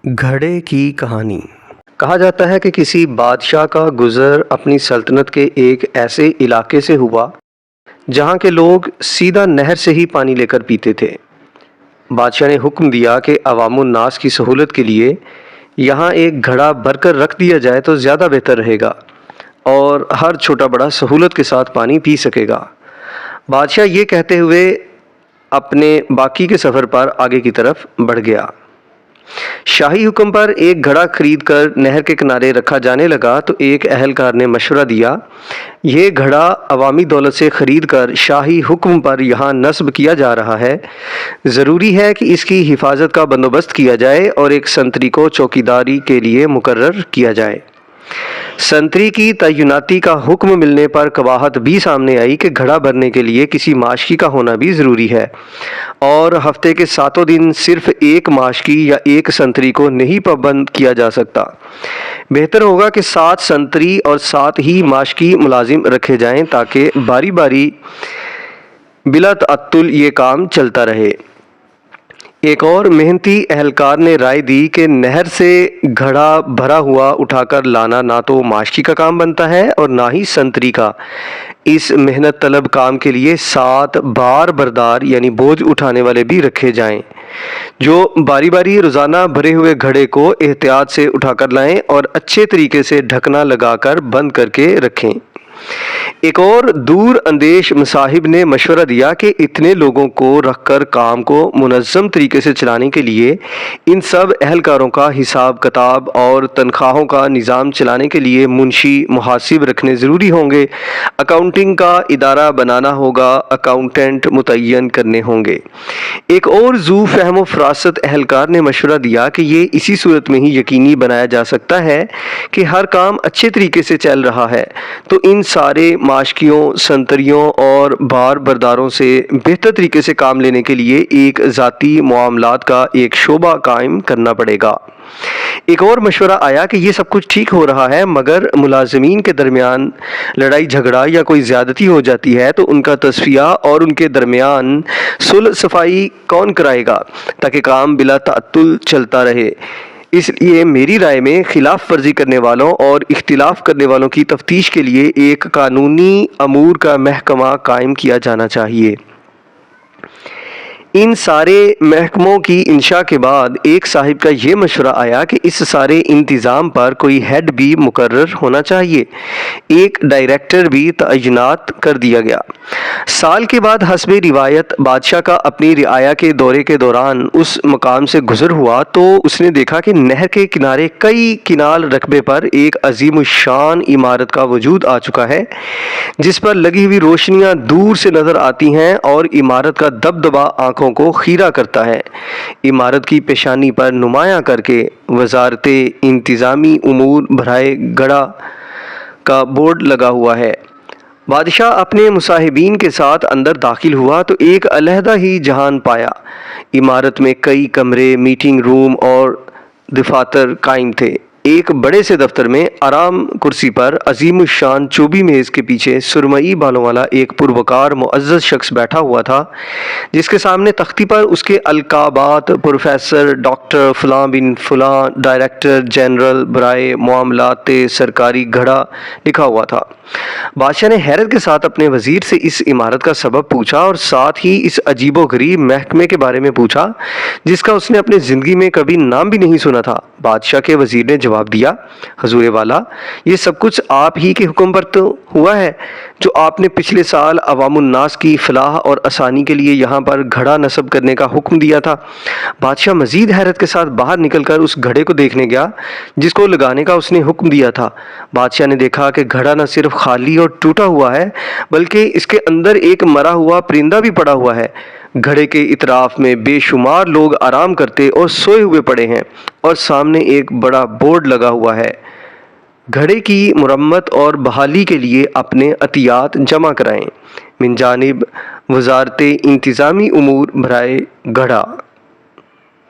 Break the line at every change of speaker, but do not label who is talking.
گھڑے کی کہانی۔ کہا جاتا ہے کہ کسی بادشاہ کا گزر اپنی سلطنت کے ایک ایسے علاقے سے ہوا جہاں کے لوگ سیدھا نہر سے ہی پانی لے کر پیتے تھے۔ بادشاہ نے حکم دیا کہ عوام الناس کی سہولت کے لیے یہاں ایک گھڑا بھر کر رکھ دیا جائے تو زیادہ بہتر رہے گا اور ہر چھوٹا بڑا سہولت کے ساتھ پانی پی سکے گا۔ بادشاہ یہ کہتے ہوئے اپنے باقی کے سفر پر آگے کی طرف بڑھ گیا۔ شاہی حکم پر ایک گھڑا خرید کر نہر کے کنارے رکھا جانے لگا تو ایک اہلکار نے مشورہ دیا، یہ گھڑا عوامی دولت سے خرید کر شاہی حکم پر یہاں نصب کیا جا رہا ہے، ضروری ہے کہ اس کی حفاظت کا بندوبست کیا جائے اور ایک سنتری کو چوکیداری کے لیے مقرر کیا جائے۔ سنتری کی تعیناتی کا حکم ملنے پر قباحت بھی سامنے آئی کہ گھڑا بھرنے کے لیے کسی ماشکی کا ہونا بھی ضروری ہے اور ہفتے کے 7 دن صرف ایک ماشکی یا ایک سنتری کو نہیں پابند کیا جا سکتا۔ بہتر ہوگا کہ 7 سنتری اور 7 ہی ماشکی ملازم رکھے جائیں تاکہ باری باری بلا تعطل یہ کام چلتا رہے۔ ایک اور محنتی اہلکار نے رائے دی کہ نہر سے گھڑا بھرا ہوا اٹھا کر لانا نہ تو ماشکی کا کام بنتا ہے اور نہ ہی سنتری کا۔ اس محنت طلب کام کے لیے 7 بار بردار یعنی بوجھ اٹھانے والے بھی رکھے جائیں جو باری باری روزانہ بھرے ہوئے گھڑے کو احتیاط سے اٹھا کر لائیں اور اچھے طریقے سے ڈھکنا لگا کر بند کر کے رکھیں۔ ایک اور دور اندیش مصاحب نے مشورہ دیا کہ اتنے لوگوں کو رکھ کر کام کو منظم طریقے سے چلانے کے لیے ان سب اہلکاروں کا حساب کتاب اور تنخواہوں کا نظام چلانے کے لیے منشی محاسب رکھنے ضروری ہوں گے، اکاؤنٹنگ کا ادارہ بنانا ہوگا، اکاؤنٹنٹ متعین کرنے ہوں گے۔ ایک اور ذو فہم و فراست اہلکار نے مشورہ دیا کہ یہ اسی صورت میں ہی یقینی بنایا جا سکتا ہے کہ ہر کام اچھے طریقے سے چل رہا ہے تو ان سارے ماشکیوں، سنتریوں اور بار برداروں سے بہتر طریقے سے کام لینے کے لیے ایک ذاتی معاملات کا ایک شعبہ قائم کرنا پڑے گا۔ ایک اور مشورہ آیا کہ یہ سب کچھ ٹھیک ہو رہا ہے مگر ملازمین کے درمیان لڑائی جھگڑا یا کوئی زیادتی ہو جاتی ہے تو ان کا تصفیہ اور ان کے درمیان صلح صفائی کون کرائے گا تاکہ کام بلا تعطل چلتا رہے۔ اس لیے میری رائے میں خلاف ورزی کرنے والوں اور اختلاف کرنے والوں کی تفتیش کے لیے ایک قانونی امور کا محکمہ قائم کیا جانا چاہیے۔ ان سارے محکموں کی انشاء کے بعد ایک صاحب کا یہ مشورہ آیا کہ اس سارے انتظام پر کوئی ہیڈ بھی مقرر ہونا چاہیے، ایک ڈائریکٹر بھی تعینات کر دیا گیا۔ سال کے بعد حسب روایت بادشاہ کا اپنی رعایا کے دورے کے دوران اس مقام سے گزر ہوا تو اس نے دیکھا کہ نہر کے کنارے کئی کنال رقبے پر ایک عظیم الشان عمارت کا وجود آ چکا ہے جس پر لگی ہوئی روشنیاں دور سے نظر آتی ہیں اور عمارت کا دبدبا آنکھوں کو خیرہ کرتا ہے۔ عمارت کی پیشانی پر نمایاں کر کے وزارت انتظامی امور بھرائے گڑھا کا بورڈ لگا ہوا ہے۔ بادشاہ اپنے مصاحبین کے ساتھ اندر داخل ہوا تو ایک علیحدہ ہی جہان پایا۔ عمارت میں کئی کمرے، میٹنگ روم اور دفاتر قائم تھے۔ ایک بڑے سے دفتر میں آرام کرسی پر عظیم الشان چوبی میز کے پیچھے سرمئی بالوں والا ایک پروقار معزز شخص بیٹھا ہوا تھا جس کے سامنے تختی پر اس کے القابات پروفیسر ڈاکٹر فلاں بن فلاں ڈائریکٹر جنرل برائے معاملات سرکاری گھڑا لکھا ہوا تھا۔ بادشاہ نے حیرت کے ساتھ اپنے وزیر سے اس عمارت کا سبب پوچھا اور ساتھ ہی اس عجیب و غریب محکمے کے بارے میں پوچھا جس کا اس نے اپنی زندگی میں کبھی نام بھی نہیں سنا تھا۔ بادشاہ کے وزیر نے جواب دیا، حضور والا، یہ سب کچھ آپ ہی کے حکم پر تو ہوا ہے جو آپ نے پچھلے سال عوام الناس کی فلاح اور آسانی کے لیے یہاں پر گھڑا نصب کرنے کا حکم دیا تھا۔ بادشاہ مزید حیرت کے ساتھ باہر نکل کر اس گھڑے کو دیکھنے گیا جس کو لگانے کا اس نے حکم دیا تھا۔ بادشاہ نے دیکھا کہ گھڑا نہ صرف خالی اور ٹوٹا ہوا ہے بلکہ اس کے اندر ایک مرا ہوا پرندہ بھی پڑا ہوا ہے۔ گھڑے کے اطراف میں بے شمار لوگ آرام کرتے اور سوئے ہوئے پڑے ہیں اور سامنے ایک بڑا بورڈ لگا ہوا ہے، گھڑے کی مرمت اور بحالی کے لیے اپنے عطیات جمع کرائیں، من جانب وزارت انتظامی امور بھرائے گڑھا۔